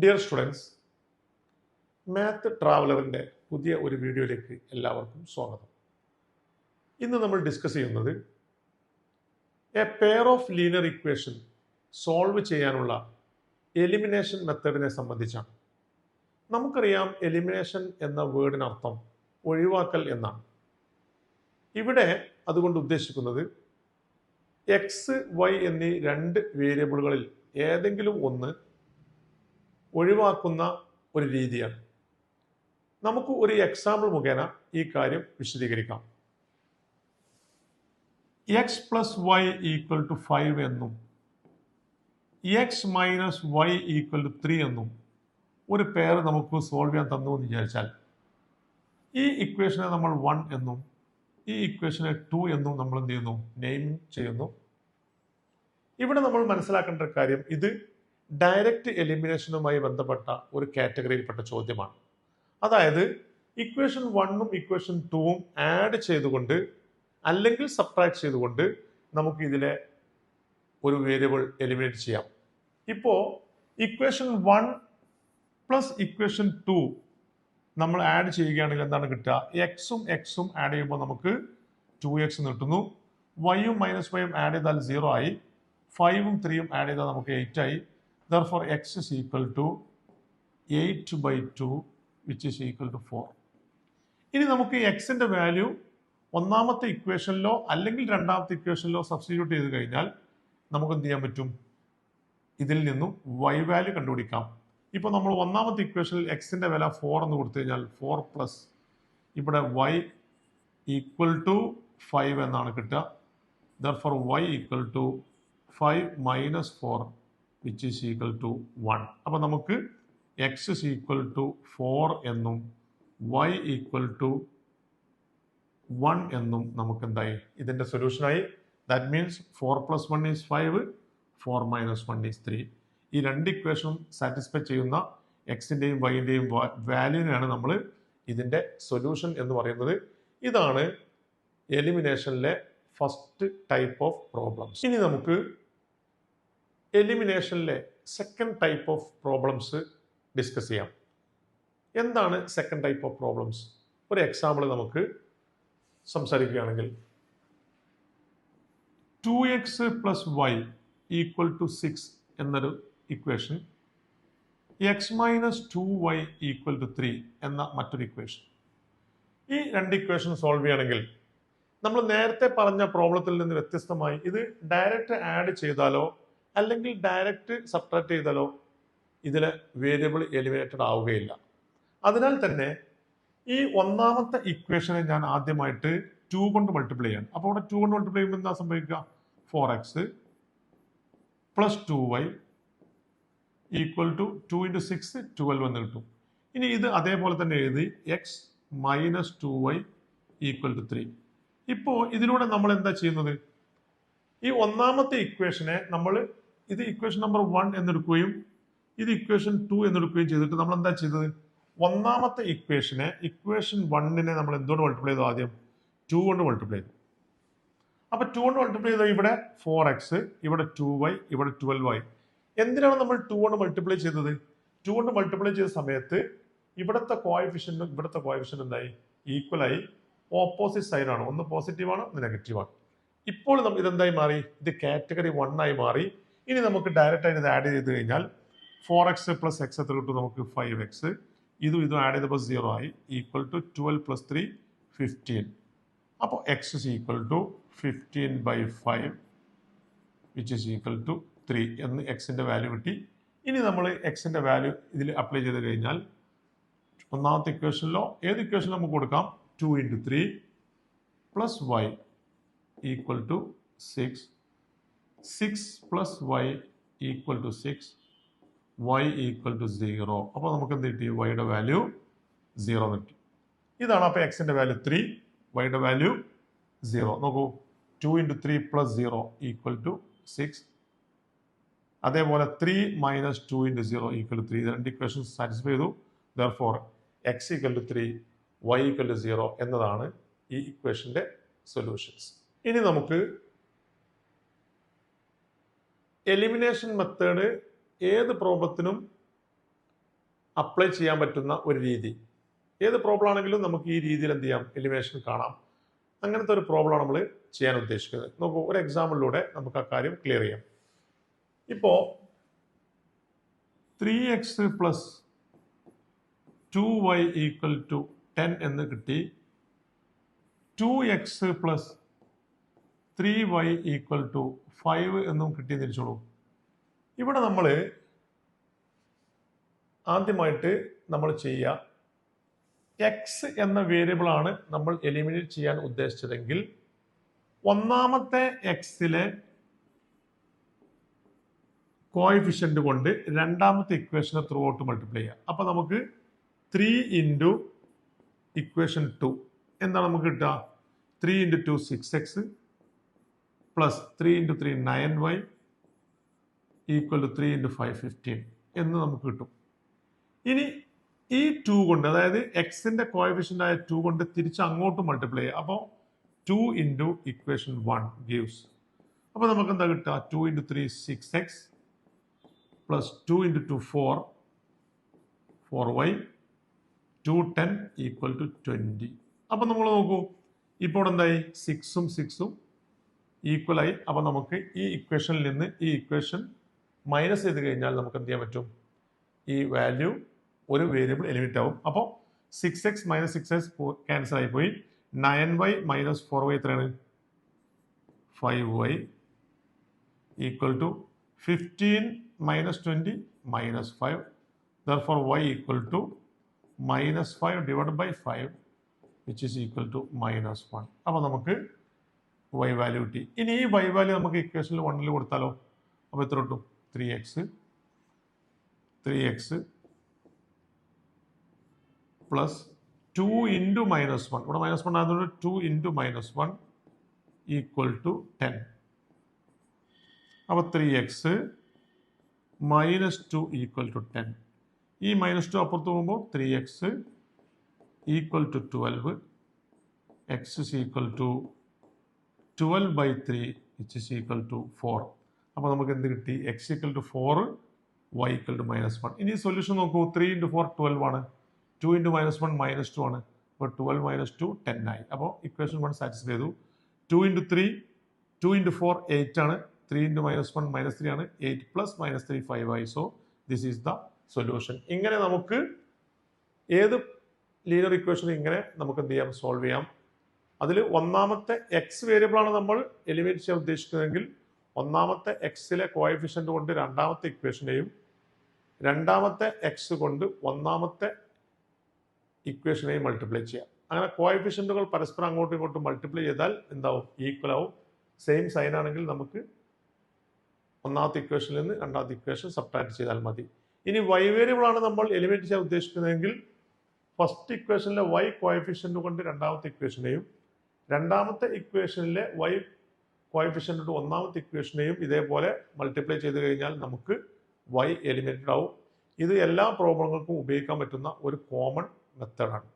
Dear students, math ട്രാവലറിൻ്റെ പുതിയ ഒരു വീഡിയോയിലേക്ക് എല്ലാവർക്കും സ്വാഗതം. ഇന്ന് നമ്മൾ ഡിസ്കസ് ചെയ്യുന്നത് A pair of linear equation solve ചെയ്യാനുള്ള എലിമിനേഷൻ മെത്തേഡിനെ സംബന്ധിച്ചാണ്. നമുക്കറിയാം, എലിമിനേഷൻ എന്ന വേർഡിനർത്ഥം ഒഴിവാക്കൽ എന്നാണ്. ഇവിടെ അതുകൊണ്ട് ഉദ്ദേശിക്കുന്നത് എക്സ് വൈ എന്നീ രണ്ട് വേരിയബിളുകളിൽ ഏതെങ്കിലും ഒന്ന് ഒഴിവാക്കുന്ന ഒരു രീതിയാണ്. നമുക്ക് ഒരു എക്സാമ്പിൾ മുഖേന ഈ കാര്യം വിശദീകരിക്കാം. X plus y equal to 5 എന്നും x minus y equal to 3 എന്നും ഒരു പെയർ നമുക്ക് സോൾവ് ചെയ്യാൻ തന്നു എന്ന് വിചാരിച്ചാൽ, ഈ ഇക്വേഷനെ നമ്മൾ 1 എന്നും ഈ ഇക്വേഷനെ 2 എന്നും നമ്മൾ എന്ത് ചെയ്യുന്നു? നെയിം ചെയ്യുന്നു. ഇവിടെ നമ്മൾ മനസ്സിലാക്കേണ്ട ഒരു കാര്യം, ഇത് ഡയറക്റ്റ് എലിമിനേഷനുമായി ബന്ധപ്പെട്ട ഒരു കാറ്റഗറിയിൽപ്പെട്ട ചോദ്യമാണ്. അതായത് ഇക്വേഷൻ 1ഉം ഇക്വേഷൻ 2ഉം ആഡ് ചെയ്തുകൊണ്ട് അല്ലെങ്കിൽ സബ്ട്രാക്ട് ചെയ്തുകൊണ്ട് നമുക്ക് ഇതിലെ ഒരു വേരിയബിൾ എലിമിനേറ്റ് ചെയ്യാം. ഇപ്പോൾ ഇക്വേഷൻ 1 പ്ലസ് ഇക്വേഷൻ 2 നമ്മൾ ആഡ് ചെയ്യുകയാണെങ്കിൽ എന്താണ് കിട്ടുക? എക്സും എക്സും ആഡ് ചെയ്യുമ്പോൾ നമുക്ക് 2x കിട്ടുന്നു. വൈയും മൈനസ് വൈയും ആഡ് ചെയ്താൽ 0 ആയി. 5ഉം 3ഉം ആഡ് ചെയ്താൽ നമുക്ക് 8 ആയി. Therefore, x is equal to 8/2, which is equal to 4. ഇനി നമുക്ക് എക്സിന്റെ വാല്യൂ ഒന്നാമത്തെ ഇക്വേഷനിലോ അല്ലെങ്കിൽ രണ്ടാമത്തെ ഇക്വേഷനിലോ സബ്സ്റ്റിറ്റ്യൂട്ട് ചെയ്ത് കഴിഞ്ഞാൽ നമുക്ക് എന്ത് ചെയ്യാൻ പറ്റും? ഇതിൽ നിന്നും y വാല്യൂ കണ്ടുപിടിക്കാം. ഇപ്പോൾ നമ്മൾ ഒന്നാമത്തെ ഇക്വേഷനിൽ എക്സിന്റെ വില 4 എന്ന് കൊടുത്തു കഴിഞ്ഞാൽ 4 പ്ലസ് ഇവിടെ y ഈക്വൽ ടു 5 എന്നാണ് കിട്ടുക. Therefore, y equal to 5 minus 4 which is equal to 1. അപ്പോൾ നമുക്ക് x is equal to 4 എന്നും y equal to 1 എന്നും നമുക്ക് എന്തായി? ഇതിൻ്റെ സൊല്യൂഷനായി. That means 4 plus 1 is 5, 4 minus 1 is 3. ഈ രണ്ട് ഇക്വേഷനും സാറ്റിസ്ഫൈ ചെയ്യുന്ന എക്സിൻ്റെയും വൈൻ്റെയും വാല്യൂവിനെയാണ് നമ്മൾ ഇതിൻ്റെ സൊല്യൂഷൻ എന്ന് പറയുന്നത്. ഇതാണ് എലിമിനേഷനിലെ ഫസ്റ്റ് ടൈപ്പ് ഓഫ് പ്രോബ്ലംസ്. ഇനി നമുക്ക് എലിമിനേഷനിലെ second type of problems discuss ചെയ്യാം. എന്താണ് സെക്കൻഡ് ടൈപ്പ് ഓഫ് പ്രോബ്ലംസ്? ഒരു എക്സാമ്പിൾ നമുക്ക് സംസാരിക്കുകയാണെങ്കിൽ, 2x plus y equal to 6 എന്നൊരു equation, x minus 2y equal to 3 എന്ന മറ്റൊരു ഇക്വേഷൻ. ഈ രണ്ട് ഇക്വേഷൻ സോൾവ് ചെയ്യുകയാണെങ്കിൽ നമ്മൾ നേരത്തെ പറഞ്ഞ പ്രോബ്ലത്തിൽ നിന്ന് വ്യത്യസ്തമായി ഇത് ഡയറക്റ്റ് ആഡ് ചെയ്താലോ അല്ലെങ്കിൽ ഡയറക്റ്റ് സബ്ട്രാക്ട് ചെയ്താലോ ഇതിലെ വേരിയബിൾ എലിമിനേറ്റഡ് ആവുകയില്ല. അതിനാൽ തന്നെ ഈ ഒന്നാമത്തെ ഇക്വേഷനെ ഞാൻ ആദ്യമായിട്ട് 2 കൊണ്ട് മൾട്ടിപ്ലൈ ചെയ്യണം. അപ്പോൾ ഇവിടെ 2 കൊണ്ട് മൾട്ടിപ്ലൈ ചെയ്യുമ്പോൾ എന്താ സംഭവിക്കുക? 4x plus 2y equal to 2 × 6 12 എന്ന് കിട്ടും. ഇനി ഇത് അതേപോലെ തന്നെ എഴുതി X minus 2y equal to 3. ഇപ്പോൾ ഇതിലൂടെ നമ്മൾ എന്താ ചെയ്യുന്നത്? ഈ ഒന്നാമത്തെ ഇക്വേഷനെ നമ്മൾ ഇത് ഇക്വേഷൻ നമ്പർ 1 എന്നെടുക്കുകയും ഇത് ഇക്വേഷൻ 2 എന്നെടുക്കുകയും ചെയ്തിട്ട് നമ്മൾ എന്താ ചെയ്തത്? ഒന്നാമത്തെ ഇക്വേഷനെ ഇക്വേഷൻ 1നെ നമ്മൾ എന്തുകൊണ്ട് മൾട്ടിപ്ലൈ ചെയ്തു? ആദ്യം 2 കൊണ്ട് മൾട്ടിപ്ലൈ ചെയ്തു. അപ്പൊ 2 കൊണ്ട് മൾട്ടിപ്ലൈ ചെയ്താൽ ഇവിടെ 4x, ഇവിടെ 2y, ഇവിടെ 12y. എന്തിനാണ് നമ്മൾ 2 കൊണ്ട് മൾട്ടിപ്ലൈ ചെയ്തത്? 2 കൊണ്ട് മൾട്ടിപ്ലൈ ചെയ്ത സമയത്ത് ഇവിടുത്തെ കോഎഫിഷ്യന്റും ഇവിടുത്തെ കോഎഫിഷ്യന്റ് എന്തായി? ഈക്വൽ ആയി. ഓപ്പോസിറ്റ് സൈഡ് ആണ്. ഒന്ന് പോസിറ്റീവ് ആണ്, ഒന്ന് നെഗറ്റീവ് ആണ്. ഇപ്പോൾ ഇതെന്തായി മാറി? ഇത് കാറ്റഗറി 1 ആയി മാറി. ഇനി നമുക്ക് ഡയറക്റ്റ് ആയിട്ട് ഇത് ആഡ് ചെയ്ത് കഴിഞ്ഞാൽ 4x പ്ലസ് എക്സ് എത്ര കിട്ടും? നമുക്ക് 5x. ഇതും ആഡ് ചെയ്തപ്പോൾ 0 ആയി. Equal to 12 plus 3 15. അപ്പോൾ x is equal to 15/5 which is equal to 3 എന്ന് എക്സിൻ്റെ വാല്യൂ കിട്ടി. ഇനി നമ്മൾ എക്സിൻ്റെ വാല്യൂ ഇതിൽ അപ്ലൈ ചെയ്ത് കഴിഞ്ഞാൽ ഒന്നാമത്തെ ഇക്വേഷനിലോ ഏത് ഇക്വേഷനിൽ നമുക്ക് കൊടുക്കാം? 2 × 3 plus y equal to 6. 6 plus y equal to 6, y equal to 0. അപ്പോൾ നമുക്ക് എന്ത് കിട്ടി? വൈയുടെ വാല്യൂ 0 കിട്ടി. ഇതാണ് അപ്പോൾ എക്സിൻ്റെ വാല്യൂ 3, വൈയുടെ വാല്യൂ 0. നോക്കൂ, 2 × 3 പ്ലസ് 0 ഈക്വൽ ടു 6. അതേപോലെ 3 മൈനസ് 2 × 0 ഈക്വൽ ടു 3. ഇത് രണ്ട് ഇക്വേഷൻസ് സാറ്റിസ്ഫൈ ചെയ്തു. Therefore, x equal to 3, y equal to 0 എന്നതാണ് ഈ ഇക്വേഷൻ്റെ സൊല്യൂഷൻസ്. ഇനി നമുക്ക് എലിമിനേഷൻ മെത്തേഡ് ഏത് പ്രോബ്ലത്തിനും അപ്ലൈ ചെയ്യാൻ പറ്റുന്ന ഒരു രീതി. ഏത് പ്രോബ്ലം ആണെങ്കിലും നമുക്ക് ഈ രീതിയിൽ എന്ത് ചെയ്യാം, എലിമിനേഷൻ കാണാം. അങ്ങനത്തെ ഒരു പ്രോബ്ലമാണ് നമ്മൾ ചെയ്യാൻ ഉദ്ദേശിക്കുന്നത്. നോക്കൂ, ഒരു എക്സാമ്പിളിലൂടെ നമുക്ക് ആ കാര്യം ക്ലിയർ ചെയ്യാം. ഇപ്പോൾ 3x plus 2y equal to 10 എന്ന് കിട്ടി. 2x plus 3y equal to 5 എന്നും കിട്ടിയെന്ന് തിരിച്ചോളൂ. ഇവിടെ നമ്മൾ ആദ്യമായിട്ട് നമ്മൾ ചെയ്യുക, എക്സ് എന്ന വേരിയബിൾ ആണ് നമ്മൾ എലിമിനേറ്റ് ചെയ്യാൻ ഉദ്ദേശിച്ചതെങ്കിൽ ഒന്നാമത്തെ എക്സിലെ കോഎഫിഷ്യന്റ് കൊണ്ട് രണ്ടാമത്തെ ഇക്വേഷനെ ത്രൂ ഔട്ട് മൾട്ടിപ്ലൈ ചെയ്യുക. അപ്പോൾ നമുക്ക് 3 ഇൻറ്റു ഇക്വേഷൻ 2 എന്താണ് നമുക്ക് കിട്ടുക? 3 into 2 6x plus 3 into 3 9y equal to 3 into 5 15 എന്ന് നമുക്ക് കിട്ടും. ഇനി ഈ 2 കൊണ്ട്, അതായത് എക്സിന്റെ കോഎഫിഷ്യന്റ് ആയ 2 കൊണ്ട് തിരിച്ച് അങ്ങോട്ട് മൾട്ടിപ്ലൈ ചെയ്യുക. അപ്പോൾ 2 ഇൻറ്റു ഇക്വേഷൻ 1 ഗീവ്സ്. അപ്പോൾ നമുക്ക് എന്താ കിട്ടുക? 2 into 3 6x plus 2 into 2 4y 2 10 equal to 20. അപ്പം നമ്മൾ നോക്കൂ, ഇപ്പോൾ എന്തായി? 6ഉം 6ഉം ഈക്വൽ ആയി. അപ്പം നമുക്ക് ഈ ഇക്വേഷനിൽ നിന്ന് ഈ ഇക്വേഷൻ മൈനസ് ചെയ്ത് കഴിഞ്ഞാൽ നമുക്ക് എന്ത് ചെയ്യാൻ പറ്റും? ഈ വാല്യൂ ഒരു വേരിയബിൾ എലിമിനേറ്റ് ആവും. അപ്പോൾ 6x മൈനസ് 6x ക്യാൻസൽ ആയിപ്പോയി. 9y മൈനസ് 4y എത്രയാണ്? 5y equal to 15 minus 20 minus 5. Therefore y equal to minus 5 divided by 5 which is equal to minus 1. അപ്പോൾ നമുക്ക് y വാല്യൂ കിട്ടി. ഇനി ഈ y വാല്യൂ നമുക്ക് ഇക്വേഷനിൽ 1 കൊടുത്താലോ? അപ്പോൾ എത്ര കിട്ടും? 3x plus 2 into minus 1. ഇവിടെ മൈനസ് 1 ആയതുകൊണ്ട് 2 ഇൻറ്റു മൈനസ് 1 ഈക്വൽ ടു 10. അപ്പോൾ 3x മൈനസ് 2 ഈക്വൽ ടു 10. ഈ മൈനസ് 2 അപ്പുറത്ത് പോകുമ്പോൾ 3x equal to 12. X is equal to 12 by 3 which is equal to 4. അപ്പോൾ നമുക്ക് എന്ത് കിട്ടി? X equal to 4, y equal to minus 1. ഇനി സൊല്യൂഷൻ നോക്കൂ. 3 ഇൻറ്റു 4 12 ആണ്. 2 ഇൻറ്റു മൈനസ് 1 മൈനസ് 2 ആണ്. അപ്പോൾ 12 മൈനസ് 2 10 ആയി. അപ്പോൾ ഇക്വേഷൻ 1 സാറ്റിസ്ഫൈ ചെയ്തു. 2 ഇൻറ്റു 3 2 ഇൻറ്റു 4 8 ആണ്. 3 ഇൻറ്റു മൈനസ് 1 മൈനസ് 3 ആണ്. 8 പ്ലസ് മൈനസ് 3 5 ആയി. So this is the solution. ഇങ്ങനെ നമുക്ക് ഏത് ലീനിയർ ഇക്വേഷനും ഇങ്ങനെ നമുക്ക് എന്ത് ചെയ്യാം? സോൾവ് ചെയ്യാം. അതിൽ ഒന്നാമത്തെ എക്സ് വേരിയബിളാണ് നമ്മൾ എലിമിനേറ്റ് ചെയ്യാൻ ഉദ്ദേശിക്കുന്നതെങ്കിൽ ഒന്നാമത്തെ എക്സിലെ കോഎഫിഷ്യന്റ് കൊണ്ട് രണ്ടാമത്തെ ഇക്വേഷനെയും രണ്ടാമത്തെ എക്സ് കൊണ്ട് ഒന്നാമത്തെ ഇക്വേഷനെയും മൾട്ടിപ്ലൈ ചെയ്യാം. അങ്ങനെ കോഎഫിഷ്യന്റുകൾ പരസ്പരം അങ്ങോട്ടും ഇങ്ങോട്ടും മൾട്ടിപ്ലൈ ചെയ്താൽ എന്താവും? ഈക്വൽ ആവും. സെയിം സൈൻ ആണെങ്കിൽ നമുക്ക് ഒന്നാമത്തെ ഇക്വേഷനിൽ നിന്ന് രണ്ടാമത്തെ ഇക്വേഷൻ സബ്ട്രാക്ട് ചെയ്താൽ മതി. ഇനി വൈ വേരിയബിൾ ആണ് നമ്മൾ എലിമിനേറ്റ് ചെയ്യാൻ ഉദ്ദേശിക്കുന്നതെങ്കിൽ ഫസ്റ്റ് ഇക്വേഷനിലെ വൈ കോഎഫിഷ്യന്റ് കൊണ്ട് രണ്ടാമത്തെ ഇക്വേഷനെയും രണ്ടാമത്തെ ഇക്വേഷനിലെ വൈ കോഎഫിഷ്യന്റ് കൊണ്ട് ഒന്നാമത്തെ ഇക്വേഷനെയും ഇതേപോലെ മൾട്ടിപ്ലൈ ചെയ്ത് കഴിഞ്ഞാൽ നമുക്ക് വൈ എലിമിനേറ്റഡ് ആവും. ഇത് എല്ലാ പ്രോബ്ലങ്ങൾക്കും ഉപയോഗിക്കാൻ പറ്റുന്ന ഒരു കോമൺ മെത്തേഡാണ്.